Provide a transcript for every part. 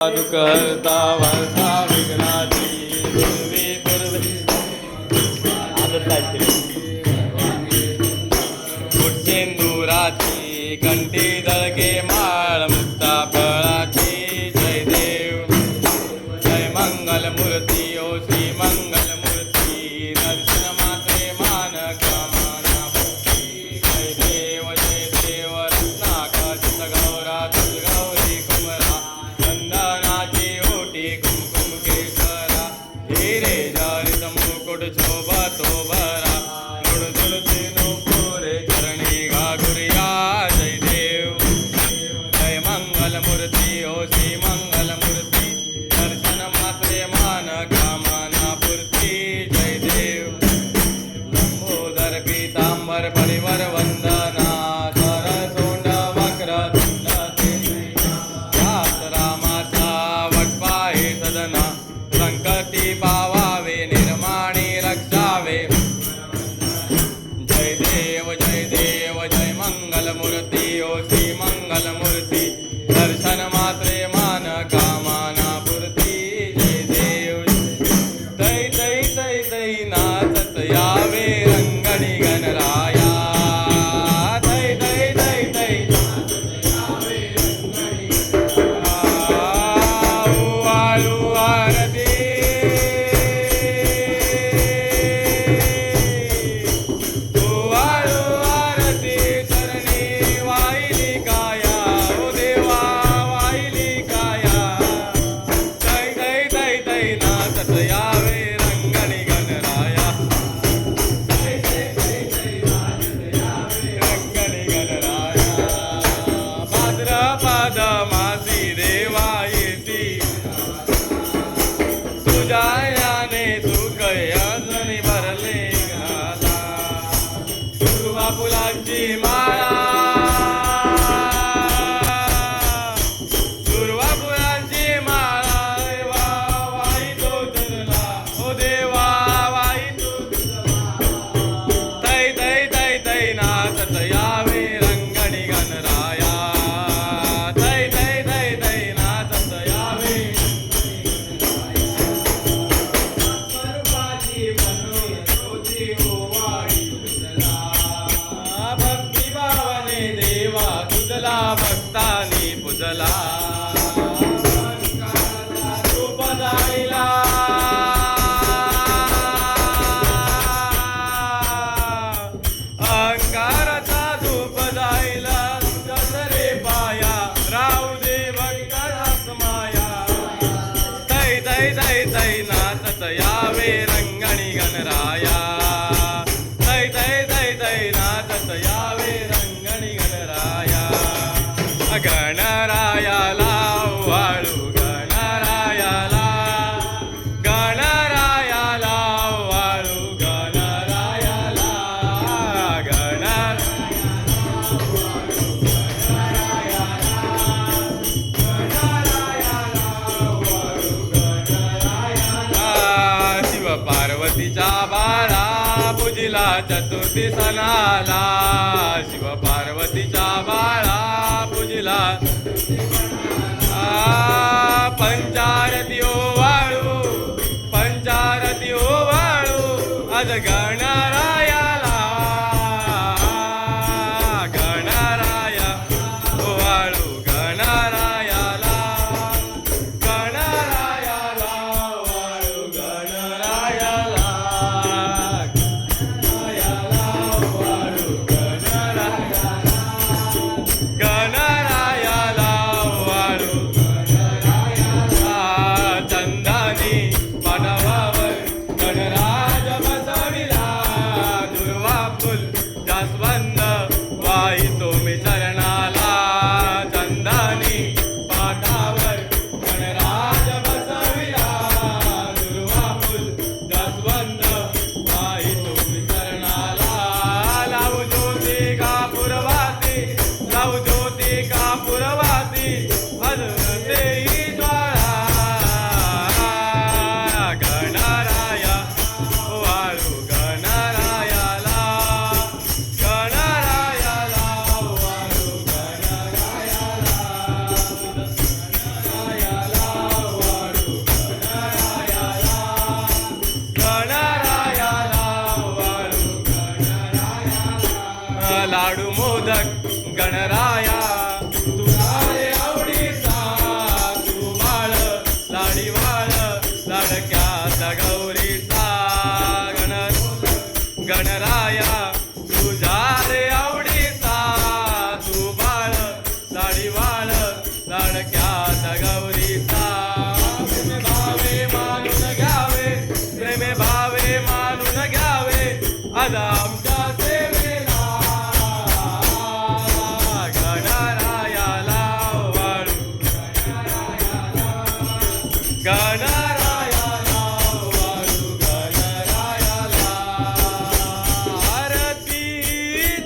साधु करता वर्षा विघ्नाची पूर्वी पूर्वी मुठ्ठेंदुराची कंठी दळके माळ मुक्ता फळाची जय देव जय मंगल मूर्ती ओ श्री मंगल मूर्ती दर्शन मात्रे मान कामना जय देव रत्नाकाशित गौरा गौरी कुमरा चंदनाची ओटी कुमकुम केसरा हिरे जडित मुकुट शोभतो भरा झुणझुणते नूपुरे चरणी घागुरिया जय देव जय मंगल मूर्ती ओ श्री मंगल मूर्ती दर्शन मात्रे मान कामना पूर्ती जय देव लंबोदर पीतांबर परिवर वंदना सरसोंड वक्र रामाचा वटपाहे सदना संकटी पावावे निर्माणी रक्षावे जय देव जय मंगल मूर्ती ओ श्री मंगल मूर्ती दर्शन मात्रे मान कामना पूर्ती जय देव तै तै तै तै नाचत यावे रंगणी गणराया तै तै तै तै वाळू आरती वाळू आरती चरणी वाहिली काया ओ देवा वाहिली काया तै तै तै तै नाचत यावे रंगणी गणराया तै तै तै तै नाचत यावे रंगणी गणराया भाद्रपद मासी देवा येती तुझ्या याने सुख अजून भरले घाला दुर्वा फुलांची माळा दुर्वा फुलांची माळा देवा वाई तो तुझला ओ देवा वाई तो तै तै तै तै नाचत यावे रंगणी गणराया तै तै तै तै नाचत यावे भक्ती भावने देवा तुझला भक्तानी पुजला रूप जाईला अहंकाराचा धूप जाईला तुझरे पाया राहू दे भक्तास माया तै तै तै तै नाचत यावे रंगणी गणराया तै तै तै तै नाचत यावे रंगणी गणराया गणरायाला वाळू गणरायाला गणरायाला वाळू गणरायाला शिव पार्वतीचा बाळा पूजिला चतुर्थी सणाला शिव पार्वतीचा बाळा पूजिला पंचारती ओ वाळू पंचारती ओ वाळू आज गणरायाला गणराया ओ वाळू गणरायाला गणरायाला वाळू गणरायाला गणरायाला वाळू गणरायाला गणरायाला वाढू गणरायाला आरती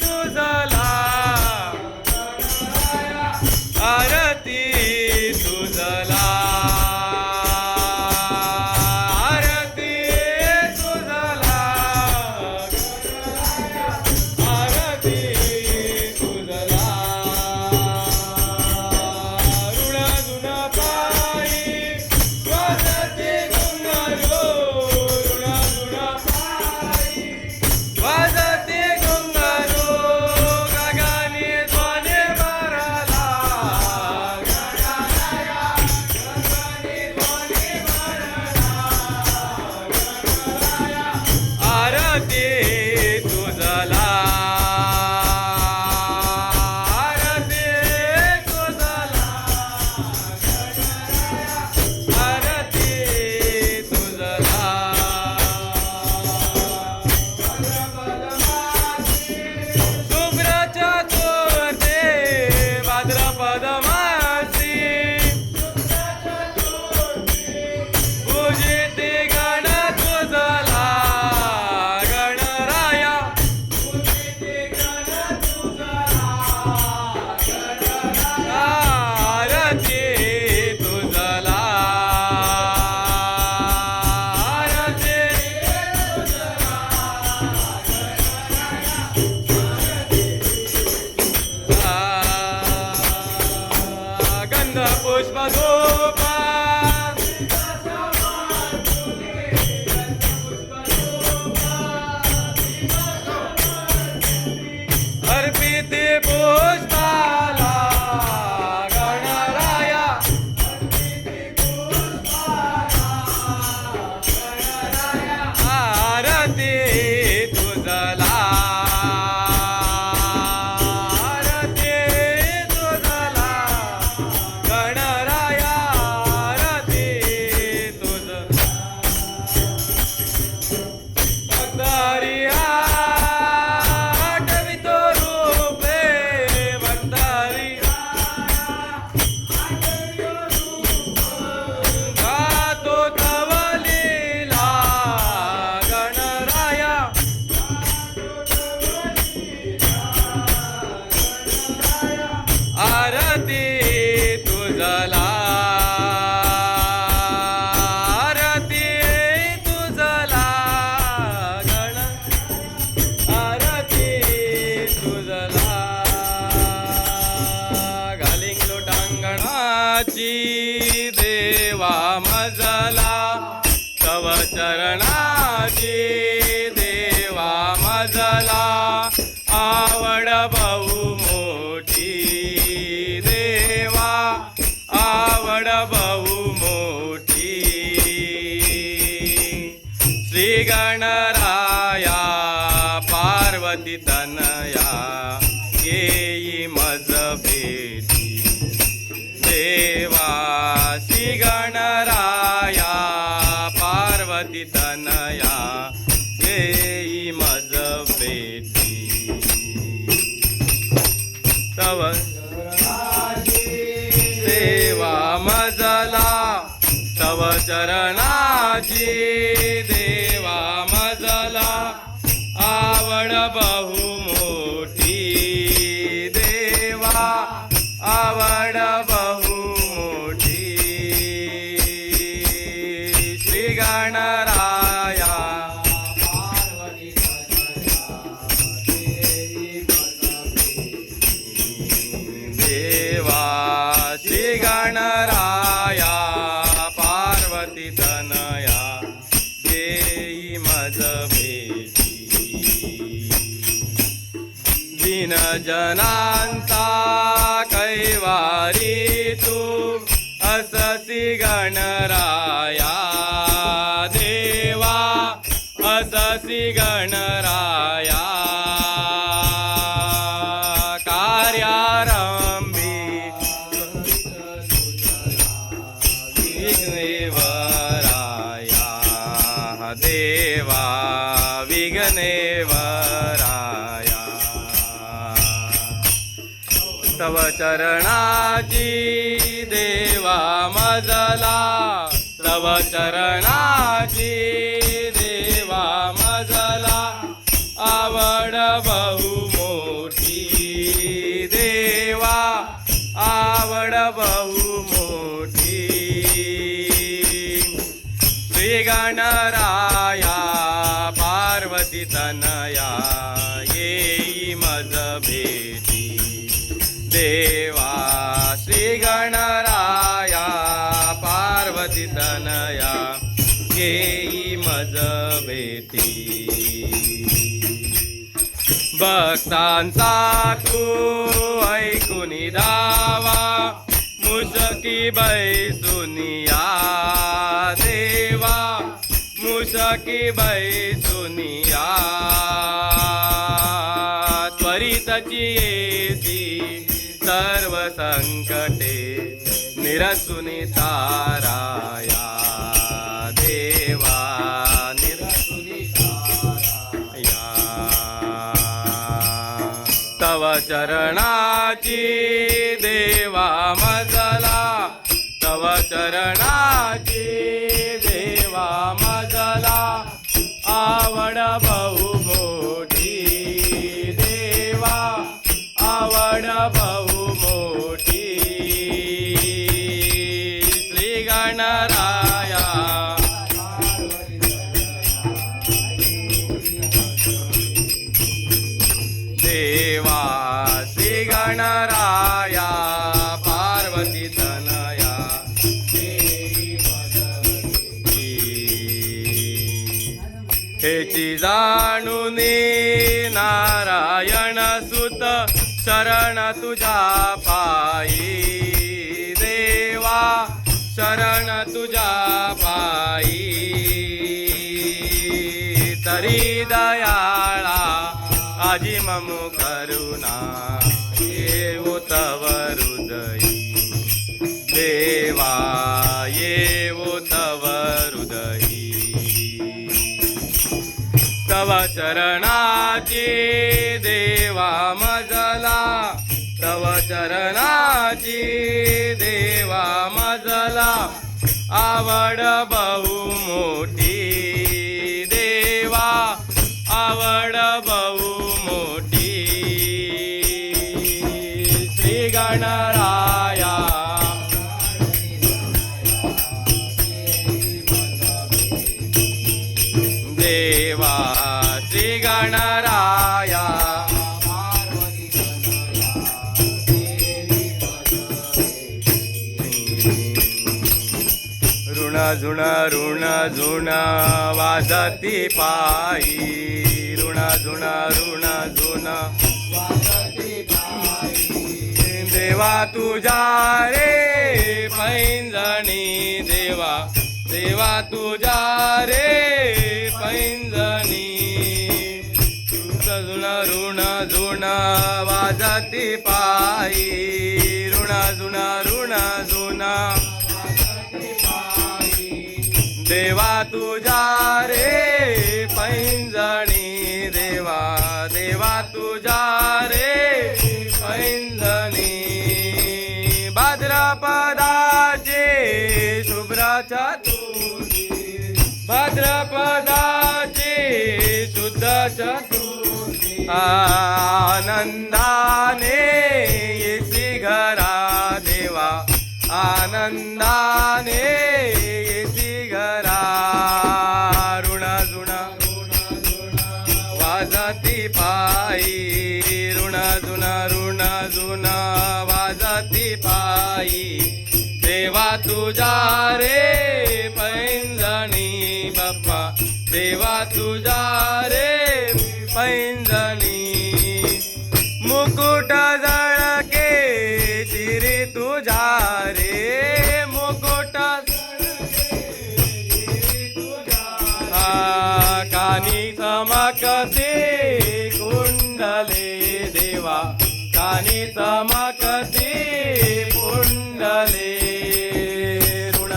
तुझला आरती तुझला आरती तुझला आरती तुझला ऋण गुण पायी वाजते घुंगारो ऋण गुण पायी वाजते घुंगारो गगनी ध्वनी भरला आरती तुझला आरती तुझला आरती तुझला शुभ्र चतुर्थी भाद्रपद मासी पूजिते गण तुझला गणराया पूजिते गण तुझला आरती तुझला आरती गंध पुष्प धूप अर्पिते पुष्पाला गणराया आरती तुझला आरती तुझला गणराया आरती तुझला भक्तारी आठवितो रूपे भक्तारी गातो तव लीला गणराया आरती तुझला आरती तुझला गण आरती तुझला घालिंग लोटांगणाची देवा मजला तव चरणाची देवा मजला आवड बहु मोठी देवा आवड बहु मोठी श्री गणराया पार्वती तनया येई मज भेटी देवा श्री गणराया पार्वती तनया येई मज भेटी तव देवा मजला तव चरणाची देवा मजला आवड बहु मोठी देवा आवड बहु मोठी श्री गणराया देवा श्री गणराया पार्वती तनया देई मज भेटी दिन जनांचा कैवारी तू अससी गणराया देवा अससी गणराया कार्यारंभी विघ्नेवराया देवा विघ्नेवराया तव चरणाची देवा मजला तव चरणाची देवा मजला आवड बहु मोठी देवा आवड बहु मोठी श्री गणराया पार्वती तनया येई मज भेटी देवा श्री गणराया पार्वती तनया येई मज भेटी भक्तांचा तू ऐकून धावा मुसकी बैसुनिया देवा मुसकी बैसुनिया त्वरितची येसी सर्व संकटे निरसुनी ताराया देवा निरसुनी ताराया तव चरणाची देवा मजला तव चरणाची देवा मजला आवड बहु मोठी देवा आवड बहु मोठी श्री गणराया देवा श्री गणराया पार्वती तनया हेची जाणून नारायण सुत शरण तुझा पायी देवा शरण तुझा पायी तरी दयाळा आजी ममु करुणा येवो तव हृदयी देवा येवो तव हृदयी तव चरणाची देवा मजला तव चरणाची देवा मजला आवड बहु मोठी देवा आवड बहु मोठी श्री गणराया देवा श्री गणराया ऋण ऋण झुण वाजती पायी ऋण झुण झुण देवा तुझा रे पैंजणी देवा देवा तुझा रे पैंजणी ऋण झुण वाजती पायी ऋण झुण देवा तुझा रे पैंजणी देवा देवा तुझा रे पैंजणी भाद्रपदाचे शुभ्र चतुर्थी भाद्रपदाचे शुद्ध चतुर्थी आनंदाने येसी घरा देवा आनंदाने घरा ऋण झुण वाजती पायी ऋण झुण वाजती पायी देवा तुझा रे पैंजणी बाप्पा देवा तुझा रे पैंजणी मुकुट जळके चिरी तुझा रे मुकुट कानी चमकते कुंडले देवा कानी चमकते कुंडले ऋण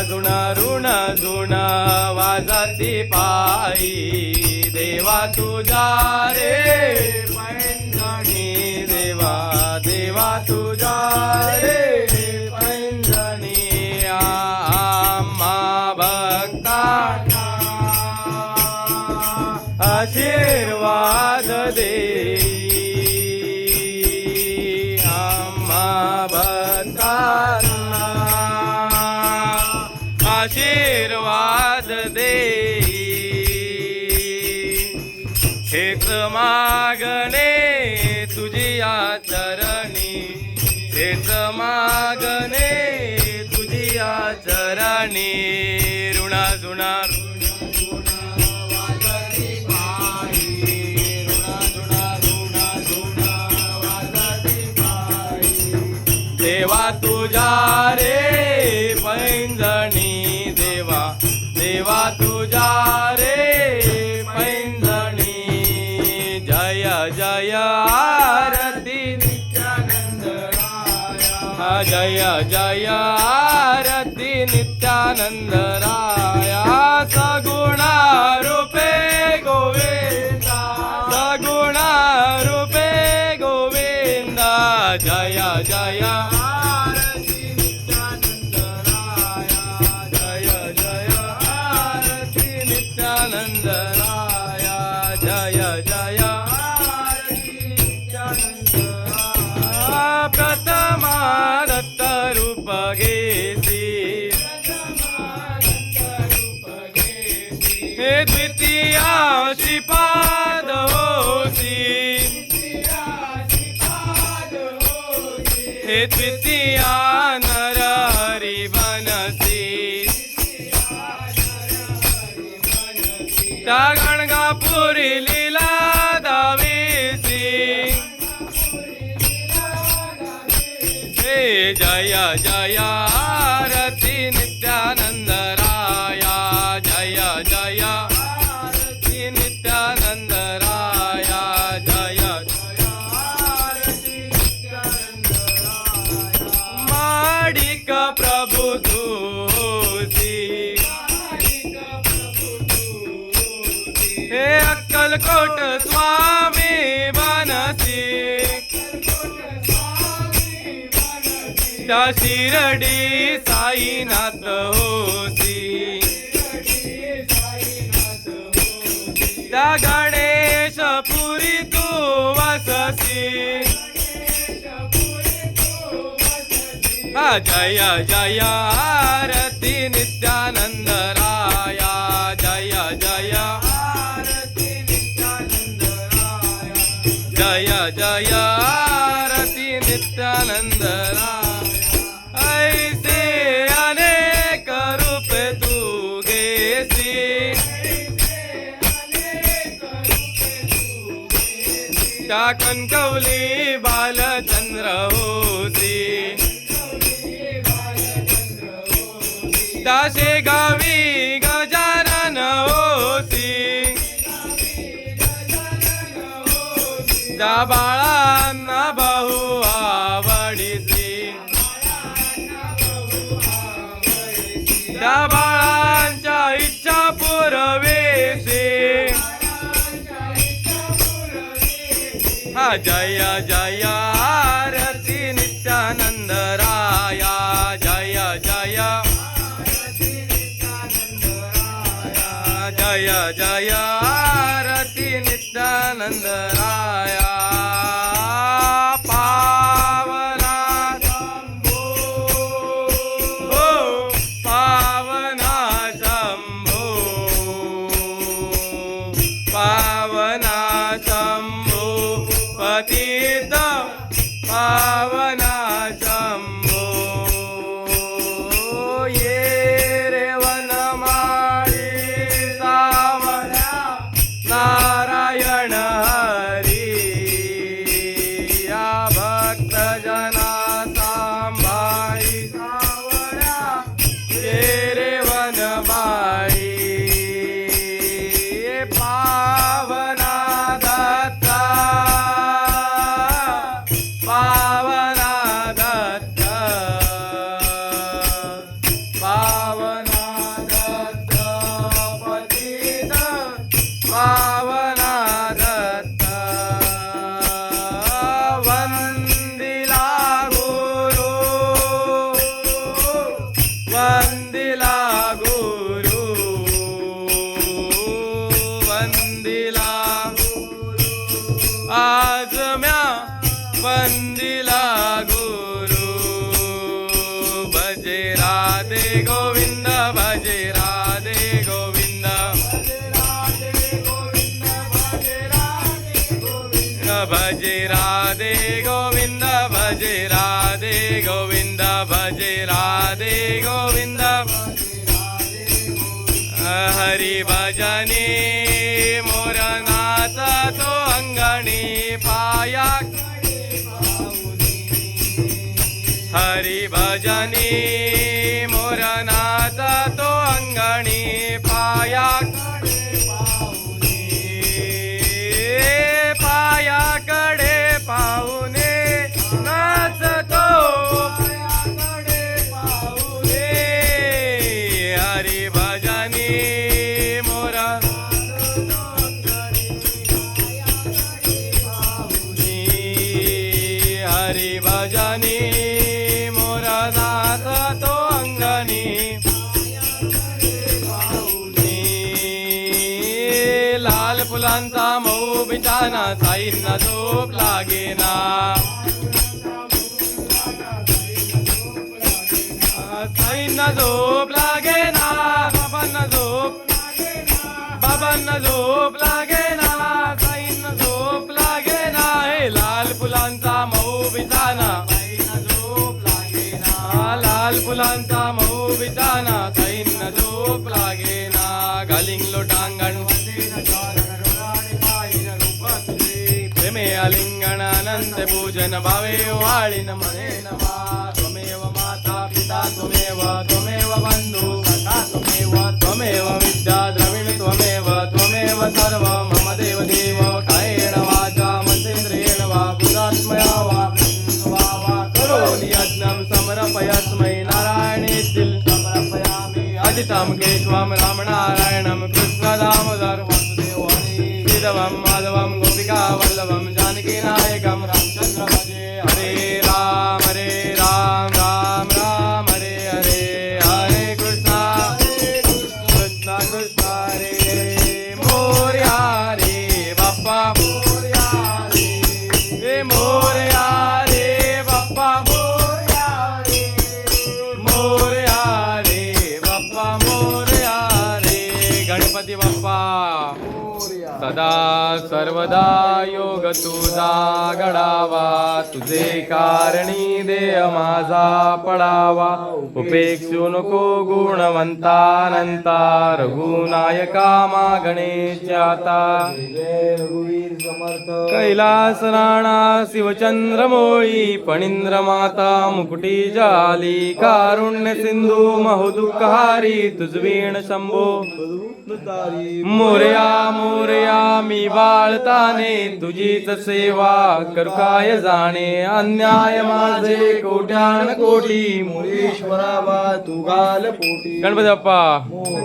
झुण ऋण झुण वाजती पायी देवा तुझा रे पैंजणी देवा देवा तुझा हेच मागणे तुझिया चरणी, हेच मागणे तुझिया चरणी. ऋणा जुणा देवा तुझ्या रे पैंजणी, देवा देवा तुझ्या रे पैंजणी. जय जय आरती नित्यानंद राया, जय जय आरती नित्यानंद राया. सगुणा रूपे गोविंदा, सगुणा रूपे गोविंदा. जय जय नित्यानंद राया, जय जय प्रथमा दत्त रूप घेसी, हे द्वितीया श्रीपाद होसी, हे द्वितीया नर हरि बनसी. त्या गणगापुरी लीला दावीसी, हे जय जय आरती नित्यानंद राया, जय जय आरती नित्यानंद राया, जय जय आरती नित्यानंद राया. माडिक प्रभु तुसी, हे अक्कलकोट स्वामी बनसी, त्या शिर्डी साईनाथ होसी, त्या गणेशपुरी तू वससी. हा जय जय आरती नित्यानंद राया, जय जय आरती नित्यानंद राया, जय जय आरती नित्यानंद राया. ऐसे अनेक रूप तू घेसी, त्या कणकवली बालचंद्र होसी, त्या शेगावी गजानन होसी, त्या बाळांना बहु आवडीसी, त्या बाळांच्या इच्छा पुरवेसी. हा जय जय आरती नित्यानंद राया, जय जय जय जय आरती नित्यानंद राया. पावना शंभो, हो पावना शंभो, पावना शंभो पतित पावना शंभो. ये रे वनमाळी सावळ्या नारायण हरी, या भक्तजना सांभाळी सावळ्या ये रे वनमाळी. पावना दत्ता, पावना दत्ता, पावना दत्ता पतित पावना दत्ता. वंदिला गुरु, वंदिला गुरु, वंदिला आज म्या वंदिला गुरु. भजे राधे गोविंद, भजे राधे गोविंद, हरी भजनी मोर नाचतो अंगणी पाया हरी भजनी मोर नाचतो अंगणी पायाकडे पाहुने नाचतो हरी भजनी मोर हरी भजनी मोर नाचतो अंगणी लाल फुलांचा मऊ बिछाना साईंना झोप लागेना साईंना झोप लागेना बाबांना झोप लागेना साईंना झोप लागेना हे लाल फुलांचा मऊ बिछाना लाल फुलांचा मऊ बिछाना साईंना झोप लागेना घालिंग लोटांगण प्रेमे आलिंगण अनंत पूजन भावे वाळीन मने नमा त्वमेव माता पिता त्वमेव बंधु सखा त्वमेव विद्या द्रविण त्वमेव सर्व मम देव कायेन वाचा मनसेन्द्रियेण वा बुद्धात्मया वा करोमि यज्ञं समर्पयास्मै नारायणेति समर्पयामि अजितं केशवं रामनारायणं कृष्णदामोदर वासुदेवं माधवं गोपिका वल्लभं जानकीनायकं रामचन्द्र भजे हरे राम राम राम हरे हरे हरे कृष्णा कृष्णा कृष्णा हरे मोरया रे बाप्पा मोरया रे मोरया रे बाप्पा मोरया रे बाप्पा मोरया रे गणपती बाप्पा सदा सर्वदा योग तुझा घडावा तुझे कारणी देह माझा पडावा उपेक्षू नको गुणवंतानंता रघुनायका मागणेच्याता कैलास राणा शिवचंद्र मोळी फणींद्र माता मुकुटी जाली कारुण्य सिंधू महोदुःखहारी तुझवीण शंभो मोरया मोरया मी बाळताने तुझीच सेवा करू काय जाणे अन्याय माझे कोट्यान कोटी मोरेश्वरा तू गाल पोटी गणपती बाप्पा